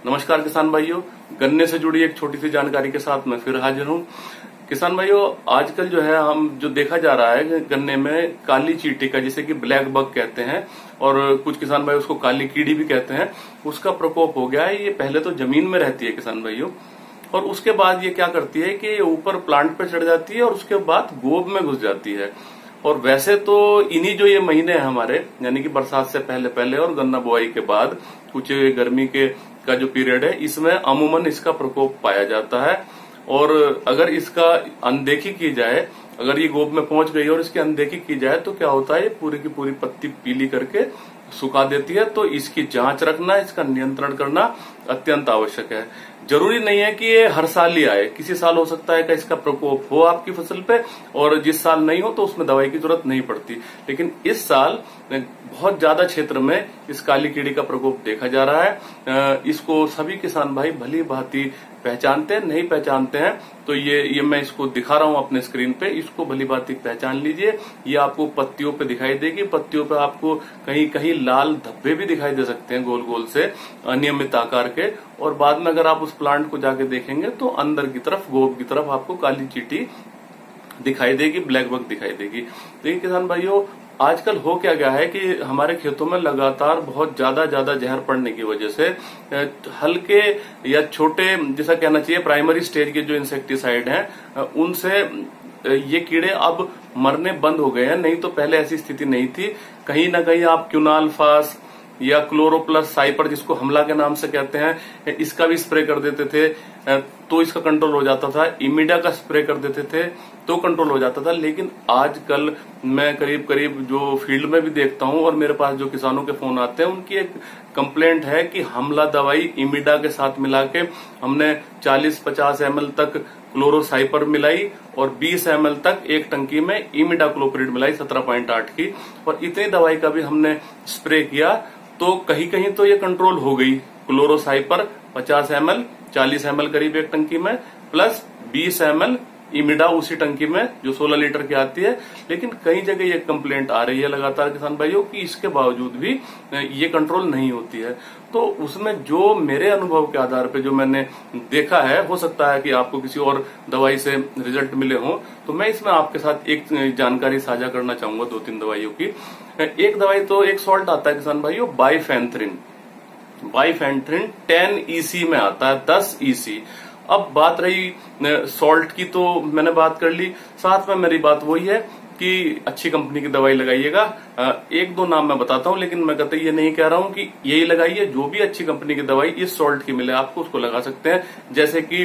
नमस्कार किसान भाइयों, गन्ने से जुड़ी एक छोटी सी जानकारी के साथ मैं फिर हाजिर हूं। किसान भाइयों, आजकल जो है हम जो देखा जा रहा है गन्ने में काली चींटी का, जिसे कि ब्लैक बग कहते हैं और कुछ किसान भाई उसको काली कीड़ी भी कहते हैं, उसका प्रकोप हो गया है। ये पहले तो जमीन में रहती है किसान भाइयों, और उसके बाद ये क्या करती है कि ऊपर प्लांट पे चढ़ जाती है और उसके बाद गोब में घुस जाती है। और वैसे तो इन्हीं जो ये महीने हैं हमारे, यानी कि बरसात से पहले पहले और गन्ना बुआई के बाद कुछ गर्मी के का जो पीरियड है, इसमें अमूमन इसका प्रकोप पाया जाता है। और अगर इसका अनदेखी की जाए, अगर ये गोब में पहुंच गई और इसकी अनदेखी की जाए तो क्या होता है, ये पूरी की पूरी पत्ती पीली करके सुखा देती है। तो इसकी जांच रखना, इसका नियंत्रण करना अत्यंत आवश्यक है। जरूरी नहीं है कि ये हर साल ही आए, किसी साल हो सकता है कि इसका प्रकोप हो आपकी फसल पे और जिस साल नहीं हो तो उसमें दवाई की जरूरत नहीं पड़ती। लेकिन इस साल बहुत ज्यादा क्षेत्र में इस काली कीड़ी का प्रकोप देखा जा रहा है। इसको सभी किसान भाई भली भांति पहचानते हैं, नहीं पहचानते हैं तो ये मैं इसको दिखा रहा हूं अपने स्क्रीन पे, इसको भली भांति पहचान लीजिए। ये आपको पत्तियों पे दिखाई देगी, पत्तियों पे आपको कहीं कहीं लाल धब्बे भी दिखाई दे सकते हैं गोल गोल से, अनियमित आकार के। और बाद में अगर आप उस प्लांट को जाके देखेंगे तो अंदर की तरफ, गोब की तरफ आपको काली चींटी दिखाई देगी, ब्लैक बग दिखाई देगी। देखिए किसान भाइयों, आजकल हो क्या गया है कि हमारे खेतों में लगातार बहुत ज्यादा जहर पड़ने की वजह से हल्के या छोटे, जैसा कहना चाहिए प्राइमरी स्टेज के जो इंसेक्टिसाइड हैं, उनसे ये कीड़े अब मरने बंद हो गए हैं। नहीं तो पहले ऐसी स्थिति नहीं थी। कहीं ना कहीं आप क्यूनाल्फास या क्लोरोप्लस साइपर, जिसको हमला के नाम से कहते हैं, इसका भी स्प्रे कर देते थे तो इसका कंट्रोल हो जाता था। इमिडा का स्प्रे कर देते थे तो कंट्रोल हो जाता था। लेकिन आजकल मैं करीब करीब जो फील्ड में भी देखता हूं और मेरे पास जो किसानों के फोन आते हैं, उनकी एक कंप्लेंट है कि हमला दवाई इमिडा के साथ मिला के हमने 40-50 ml तक क्लोरोसाइपर मिलाई और 20 ml तक एक टंकी में इमिडा क्लोप्रिड मिलाई 17.8 की, और इतनी दवाई का भी हमने स्प्रे किया तो कहीं कहीं तो ये कंट्रोल हो गई। क्लोरोसाइपर 50 ml 40 ml करीब एक टंकी में, प्लस 20 ml इमिडा उसी टंकी में जो 16 लीटर की आती है। लेकिन कई जगह ये कंप्लेंट आ रही है लगातार किसान भाइयों कि इसके बावजूद भी ये कंट्रोल नहीं होती है। तो उसमें जो मेरे अनुभव के आधार पे जो मैंने देखा है, हो सकता है कि आपको किसी और दवाई से रिजल्ट मिले हों, तो मैं इसमें आपके साथ एक जानकारी साझा करना चाहूंगा 2-3 दवाइयों की। एक दवाई तो एक सॉल्ट आता है किसान भाइयों, बाइफेंथ्रिन 10 EC में आता है, 10 EC। अब बात रही सॉल्ट की, तो मैंने बात कर ली। साथ में मेरी बात वही है कि अच्छी कंपनी की दवाई लगाइएगा। एक दो नाम मैं बताता हूं, लेकिन मैं कहते ये नहीं कह रहा हूं कि यही लगाइए। जो भी अच्छी कंपनी की दवाई इस सॉल्ट की मिले आपको, उसको लगा सकते हैं। जैसे कि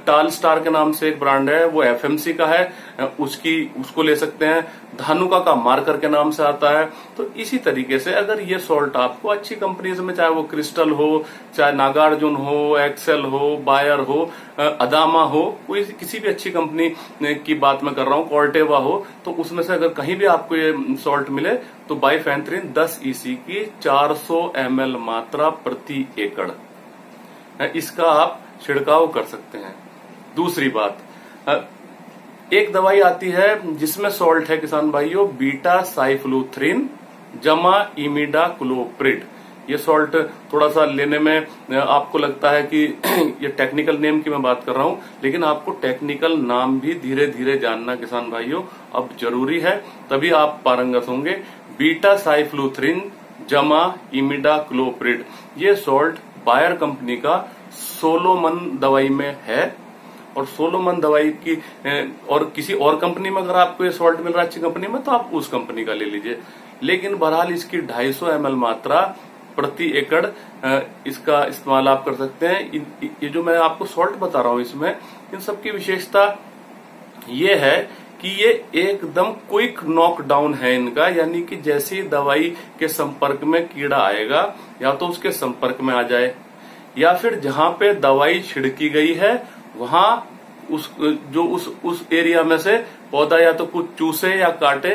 टाल स्टार के नाम से एक ब्रांड है, वो FMC का है, उसको ले सकते हैं। धानुका का मार्कर के नाम से आता है। तो इसी तरीके से अगर ये सॉल्ट आपको अच्छी कंपनीज में, चाहे वो क्रिस्टल हो, चाहे नागार्जुन हो, एक्सेल हो, बायर हो, अदामा हो, कोई किसी भी अच्छी कंपनी की बात मैं कर रहा हूं, कॉर्टेवा हो, तो उसमें से अगर कहीं भी आपको ये सॉल्ट मिले तो बाइफेंथ्रिन 10 EC की 400 ml मात्रा प्रति एकड़, इसका आप छिड़काव कर सकते हैं। दूसरी बात, एक दवाई आती है जिसमें सॉल्ट है किसान भाइयों, बीटा साइफ्लूथ्रिन जमा इमिडा क्लोप्रिड। ये सॉल्ट थोड़ा सा लेने में आपको लगता है कि ये टेक्निकल नेम की मैं बात कर रहा हूं, लेकिन आपको टेक्निकल नाम भी धीरे धीरे जानना किसान भाइयों अब जरूरी है, तभी आप पारंगत होंगे। बीटा साइफ्लूथ्रिन जमा इमिडा क्लोप्रिड, ये सॉल्ट बायर कंपनी का सोलोमन दवाई में है। और सोलोमन दवाई की और किसी और कंपनी में अगर आपको ये सॉल्ट मिल रहा है अच्छी कंपनी में, तो आप उस कंपनी का ले लीजिए। लेकिन बहरहाल इसकी 250 ml मात्रा प्रति एकड़ इसका इस्तेमाल आप कर सकते हैं। ये जो मैं आपको सॉल्ट बता रहा हूं, इसमें इन सब की विशेषता ये है कि ये एकदम क्विक नॉकडाउन है इनका, यानी कि जैसी दवाई के संपर्क में कीड़ा आएगा, या तो उसके संपर्क में आ जाए, या फिर जहां पे दवाई छिड़की गई है वहां उस एरिया में से पौधा या तो कुछ चूसे या काटे,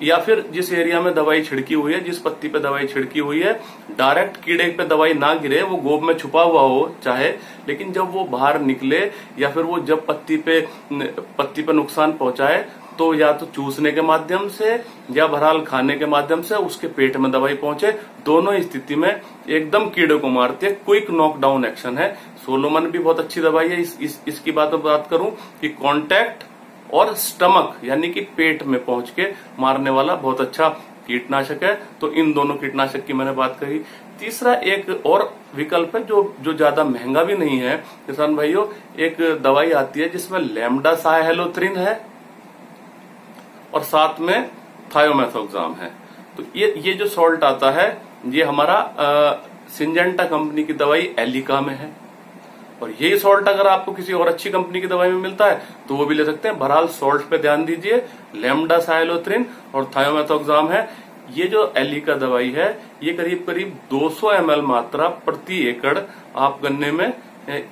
या फिर जिस एरिया में दवाई छिड़की हुई है, जिस पत्ती पे दवाई छिड़की हुई है, डायरेक्ट कीड़े पे दवाई ना गिरे, वो गोब में छुपा हुआ हो चाहे, लेकिन जब वो बाहर निकले या फिर वो जब पत्ती पे नुकसान पहुंचाए तो या तो चूसने के माध्यम से या बहरहाल खाने के माध्यम से उसके पेट में दवाई पहुंचे। दोनों ही स्थिति में एकदम कीड़े को मारती है, क्विक नॉकडाउन एक्शन है। सोलोमन भी बहुत अच्छी दवाई है। इसकी बात करूं कि कांटेक्ट और स्टमक यानी कि पेट में पहुंच के मारने वाला बहुत अच्छा कीटनाशक है। तो इन दोनों कीटनाशक की मैंने बात कही। तीसरा एक और विकल्प है जो ज्यादा महंगा भी नहीं है किसान भाइयों, एक दवाई आती है जिसमें लैम्डासाइहेलोथ्रिन है और साथ में थायोमेथोक्साम है। तो ये जो सॉल्ट आता है ये हमारा सिंजेंटा कंपनी की दवाई एलिका में है। और यही सॉल्ट अगर आपको किसी और अच्छी कंपनी की दवाई में मिलता है तो वो भी ले सकते हैं। बहरहाल सॉल्ट पे ध्यान दीजिए, लैम्डासाइहेलोथ्रिन और थायोमेथोक्साम है। ये जो एलिका दवाई है ये करीब करीब 200 ml मात्रा प्रति एकड़ आप गन्ने में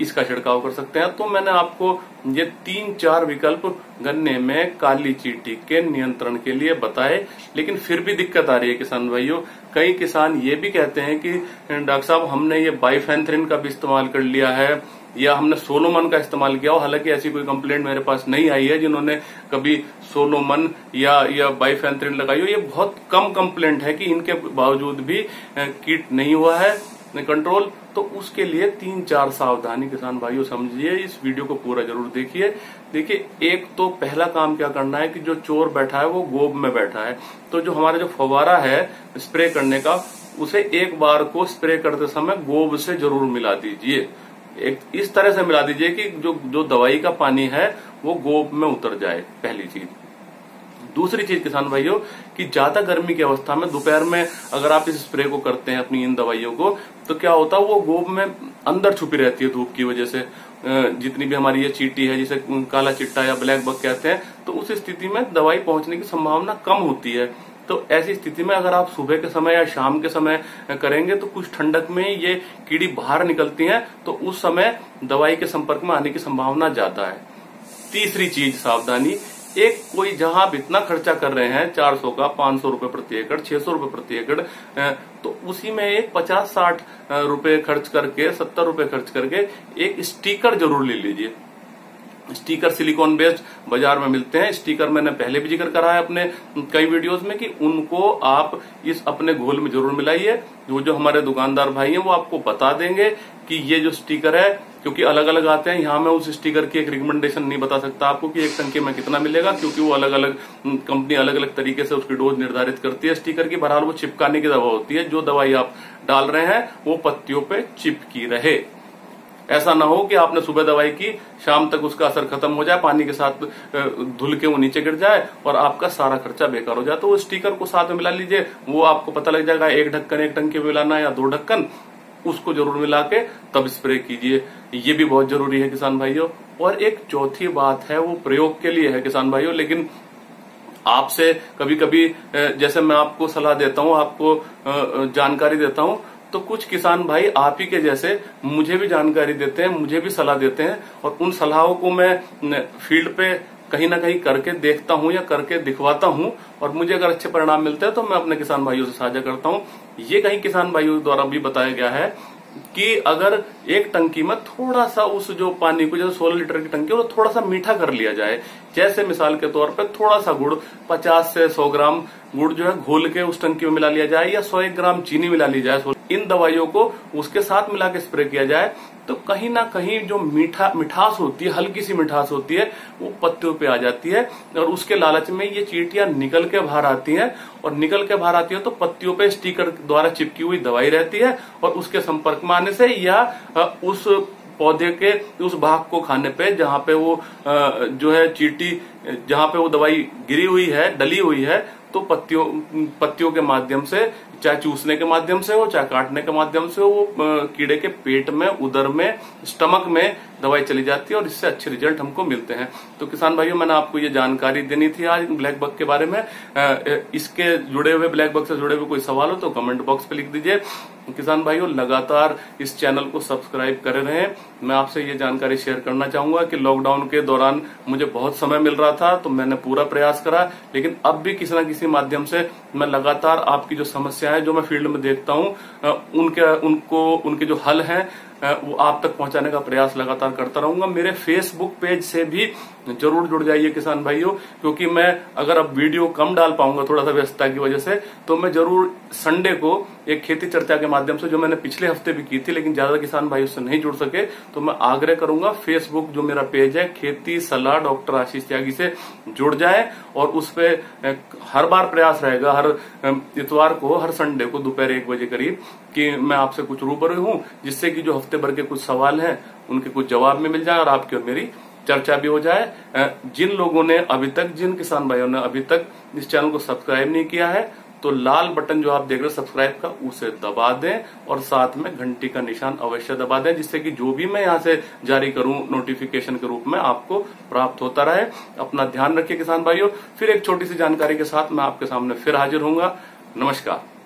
इसका छिड़काव कर सकते हैं। तो मैंने आपको ये 3-4 विकल्प गन्ने में काली चींटी के नियंत्रण के लिए बताए, लेकिन फिर भी दिक्कत आ रही है किसान भाइयों। कई किसान ये भी कहते हैं कि डॉक्टर साहब हमने ये बाइफेंथ्रिन का भी इस्तेमाल कर लिया है या हमने सोलोमन का इस्तेमाल किया हो। हालांकि ऐसी कोई कंप्लेंट मेरे पास नहीं आई है जिन्होंने कभी सोलोमन या बाइफेंथ्रिन लगाई हो। ये बहुत कम कंप्लेंट है कि इनके बावजूद भी कीट नहीं हुआ है कंट्रोल। तो उसके लिए 3-4 सावधानी किसान भाइयों समझिए, इस वीडियो को पूरा जरूर देखिए। देखिए, एक तो पहला काम क्या करना है कि जो चोर बैठा है वो गोब में बैठा है, तो जो हमारा जो फव्वारा है स्प्रे करने का उसे एक बार को स्प्रे करते समय गोब से जरूर मिला दीजिए। एक इस तरह से मिला दीजिए कि जो दवाई का पानी है वो गोब में उतर जाए, पहली चीज। दूसरी चीज किसान भाइयों कि ज्यादा गर्मी की अवस्था में दोपहर में अगर आप इस स्प्रे को करते हैं अपनी इन दवाइयों को, तो क्या होता है वो गोब में अंदर छुपी रहती है धूप की वजह से। जितनी भी हमारी ये चींटी है जिसे काला चिट्टा या ब्लैक बग कहते हैं, तो उस स्थिति में दवाई पहुंचने की संभावना कम होती है। तो ऐसी स्थिति में अगर आप सुबह के समय या शाम के समय करेंगे तो कुछ ठंडक में ये कीड़ी बाहर निकलती हैं, तो उस समय दवाई के संपर्क में आने की संभावना ज्यादा है। तीसरी चीज सावधानी, एक कोई जहां आप इतना खर्चा कर रहे हैं 400 का 500 रुपए प्रति एकड़, 600 रुपए प्रति एकड़, तो उसी में एक 50-60 रुपए खर्च करके 70 रुपए खर्च करके एक स्टिकर जरूर ले लीजिए। स्टिकर सिलिकॉन बेस्ड बाजार में मिलते हैं। स्टिकर मैंने पहले भी जिक्र करा है अपने कई वीडियोस में कि उनको आप इस अपने घोल में जरूर मिलाइए। जो हमारे दुकानदार भाई हैं वो आपको बता देंगे कि ये जो स्टिकर है, क्योंकि अलग अलग आते हैं, यहाँ मैं उस स्टिकर की एक रिकमेंडेशन नहीं बता सकता आपको कि एक टंकी में कितना मिलेगा, क्योंकि वो अलग अलग कंपनी अलग अलग तरीके से उसकी डोज निर्धारित करती है स्टिकर की। बहरहाल वो चिपकाने की दवा होती है, जो दवाई आप डाल रहे हैं वो पत्तियों पे चिपकी रहे। ऐसा ना हो कि आपने सुबह दवाई की, शाम तक उसका असर खत्म हो जाए, पानी के साथ धुल के वो नीचे गिर जाए और आपका सारा खर्चा बेकार हो जाए। तो वो स्टिकर को साथ में मिला लीजिए, वो आपको पता लग जाएगा एक ढक्कन एक टंकी में मिलाना या 2 ढक्कन, उसको जरूर मिला के तब स्प्रे कीजिए। ये भी बहुत जरूरी है किसान भाइयों। और एक चौथी बात है वो प्रयोग के लिए है किसान भाइयों, लेकिन आपसे कभी कभी जैसे मैं आपको सलाह देता हूँ, आपको जानकारी देता हूँ, तो कुछ किसान भाई आप ही के जैसे मुझे भी जानकारी देते हैं, मुझे भी सलाह देते हैं, और उन सलाहों को मैं फील्ड पे कहीं ना कहीं करके देखता हूं या करके दिखवाता हूं, और मुझे अगर अच्छे परिणाम मिलते हैं तो मैं अपने किसान भाइयों से साझा करता हूं। ये कहीं किसान भाइयों द्वारा भी बताया गया है कि अगर एक टंकी में थोड़ा सा उस जो पानी को, जैसे 16 लीटर की टंकी है, वो थोड़ा सा मीठा कर लिया जाए। जैसे मिसाल के तौर पर थोड़ा सा गुड़, 50 से 100 ग्राम गुड़ जो है घोल के उस टंकी में मिला लिया जाए, या 100 ग्राम चीनी मिला ली जाए। इन दवाइयों को उसके साथ मिला के स्प्रे किया जाए, तो कहीं ना कहीं जो मिठास होती है, हल्की सी मिठास होती है, वो पत्तियों पे आ जाती है, और उसके लालच में ये चींटियां निकल के बाहर आती हैं, और निकल के बाहर आती है तो पत्तियों पे स्टिकर द्वारा चिपकी हुई दवाई रहती है, और उसके संपर्क में आने से या उस पौधे के उस भाग को खाने पे जहां पे वो जो है चींटी, जहां पे वो दवाई गिरी हुई है, डली हुई है, तो पत्तियों के माध्यम से, चाहे चूसने के माध्यम से हो चाहे काटने के माध्यम से हो, वो कीड़े के पेट में, उदर में, स्टमक में दवाई चली जाती है, और इससे अच्छे रिजल्ट हमको मिलते हैं। तो किसान भाइयों, मैंने आपको ये जानकारी देनी थी आज ब्लैक बग के बारे में। इसके जुड़े हुए, ब्लैक बग से जुड़े हुए कोई सवाल हो तो कमेंट बॉक्स पे लिख दीजिए। किसान भाइयों, लगातार इस चैनल को सब्सक्राइब करे रहें। मैं आपसे ये जानकारी शेयर करना चाहूंगा कि लॉकडाउन के दौरान मुझे बहुत समय मिल रहा था, तो मैंने पूरा प्रयास करा, लेकिन अब भी किसी न किसी माध्यम से मैं लगातार आपकी जो समस्या है, जो मैं फील्ड में देखता हूँ, उनके जो हल हैं वो आप तक पहुंचाने का प्रयास लगातार करता रहूंगा। मेरे फेसबुक पेज से भी जरूर जुड़ जाइए किसान भाइयों, क्योंकि मैं अगर अब वीडियो कम डाल पाऊंगा थोड़ा सा व्यस्तता की वजह से, तो मैं जरूर संडे को एक खेती चर्चा के माध्यम से, जो मैंने पिछले हफ्ते भी की थी लेकिन ज्यादा किसान भाई उससे नहीं जुड़ सके, तो मैं आग्रह करूंगा फेसबुक जो मेरा पेज है खेती सलाह डॉक्टर आशीष त्यागी से जुड़ जाए, और उस पे हर बार प्रयास रहेगा हर इतवार को, हर संडे को दोपहर 1 बजे करीब, कि मैं आपसे कुछ रूबरू हूं, जिससे कि जो हफ्ते भर के कुछ सवाल हैं उनके कुछ जवाब में मिल जाए और आपकी और मेरी चर्चा भी हो जाए। जिन लोगों ने अभी तक, जिन किसान भाइयों ने अभी तक इस चैनल को सब्सक्राइब नहीं किया है, तो लाल बटन जो आप देख रहे हैं सब्सक्राइब का, उसे दबा दें और साथ में घंटी का निशान अवश्य दबा दें, जिससे कि जो भी मैं यहां से जारी करूं नोटिफिकेशन के रूप में आपको प्राप्त होता रहे। अपना ध्यान रखिए किसान भाइयों, फिर एक छोटी सी जानकारी के साथ मैं आपके सामने फिर हाजिर होऊंगा। नमस्कार।